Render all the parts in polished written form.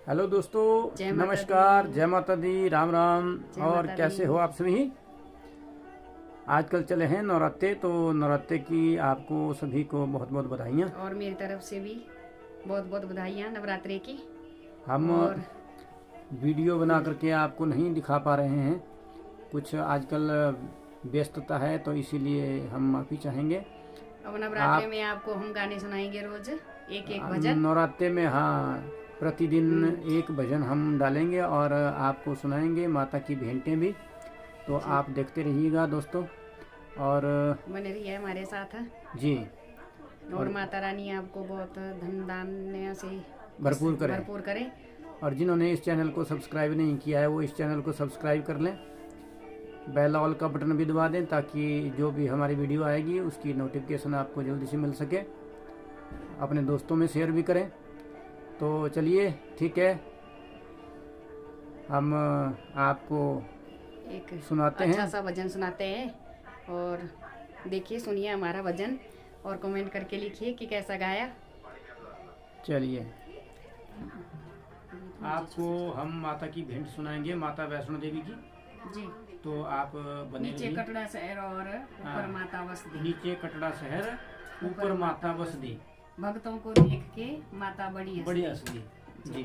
Hello दोस्तों, नमस्कार, जय माता दी, राम राम। और कैसे हो आप सभी? आजकल चले हैं नवरात्रे, तो नवरात्रे की आपको सभी को बहुत बहुत बधाइयाँ। और मेरी तरफ से भी बहुत बहुत बधाइयाँ नवरात्रे की। हम वीडियो बना करके आपको नहीं दिखा पा रहे हैं, कुछ आजकल व्यस्तता है, तो इसीलिए हम माफ़ी चाहेंगे। अब नवरात्रे में आपको हम गाने सुनाएंगे रोज एक एक भजन। नवरात्रे में हाँ, प्रतिदिन एक भजन हम डालेंगे और आपको सुनाएंगे, माता की भेंटें भी। तो आप देखते रहिएगा दोस्तों, और बने रहिए हमारे साथ जी। और माता रानी आपको बहुत धन धान्य से भरपूर करें। और जिन्होंने इस चैनल को सब्सक्राइब नहीं किया है, वो इस चैनल को सब्सक्राइब कर लें, बेल ऑल का बटन भी दबा दें, ताकि जो भी हमारी वीडियो आएगी उसकी नोटिफिकेशन आपको जल्दी से मिल सके। अपने दोस्तों में शेयर भी करें। तो चलिए, ठीक है, हम आपको एक सुनाते हैं, अच्छा सा भजन सुनाते हैं। और देखिए, सुनिए हमारा भजन और कमेंट करके लिखिए कि कैसा गाया। चलिए, आपको हम माता की भेंट सुनाएंगे, माता वैष्णो देवी की जी। तो आप बने नीचे कटड़ा शहर और ऊपर माता बस दी। नीचे कटड़ा शहर, ऊपर माता बस दी, भक्तों को देख के माता बड़ी हंस दी जी।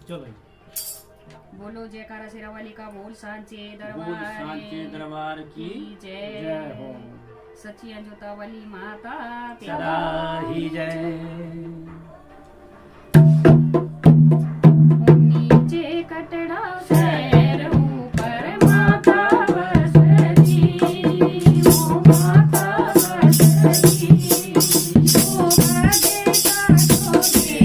चलो, बोलो जयकारा शेरावाली का, बोल सांचे दरबार की जय हो। सच्ची अंजोता वाली माता सदा ही जय। नीचे कटड़ा शहर ऊपर माता बसती, वो माता बसती, वो भजे का छोटे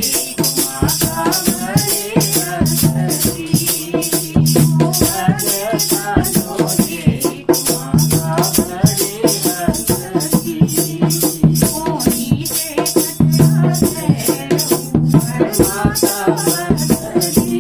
माता बड़ी बसती, वो भजे का छोटे माता बड़ी बसती, वो नीचे कटड़ा शहर ऊपर माता बसती,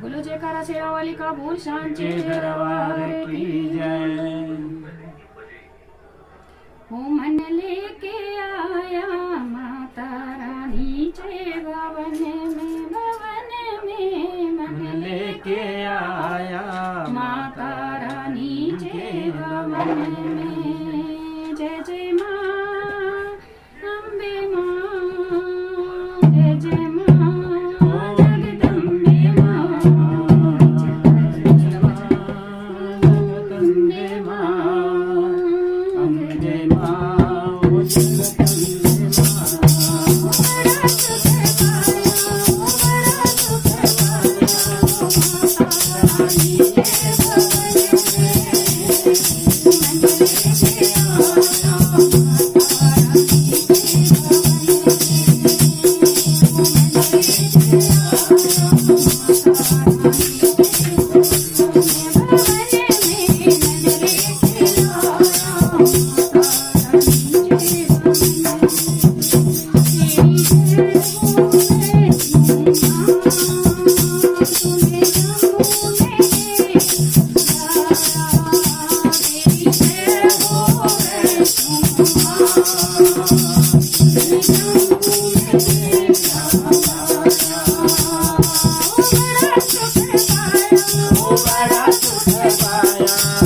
बोलो जयकारा सेवा वाली का भूल सांचे दरबार की जय। वो मन लेके आया माता रानी के भवन में मन लेके आया माता रानी के भवन में। जय जय माँ अम्बे माँ, जय जय माँ जगदम्बे माँ, जगदम्बे माँ, अम्बे माँ, ओ जगदम्बे माँ। बड़ा सुख पाया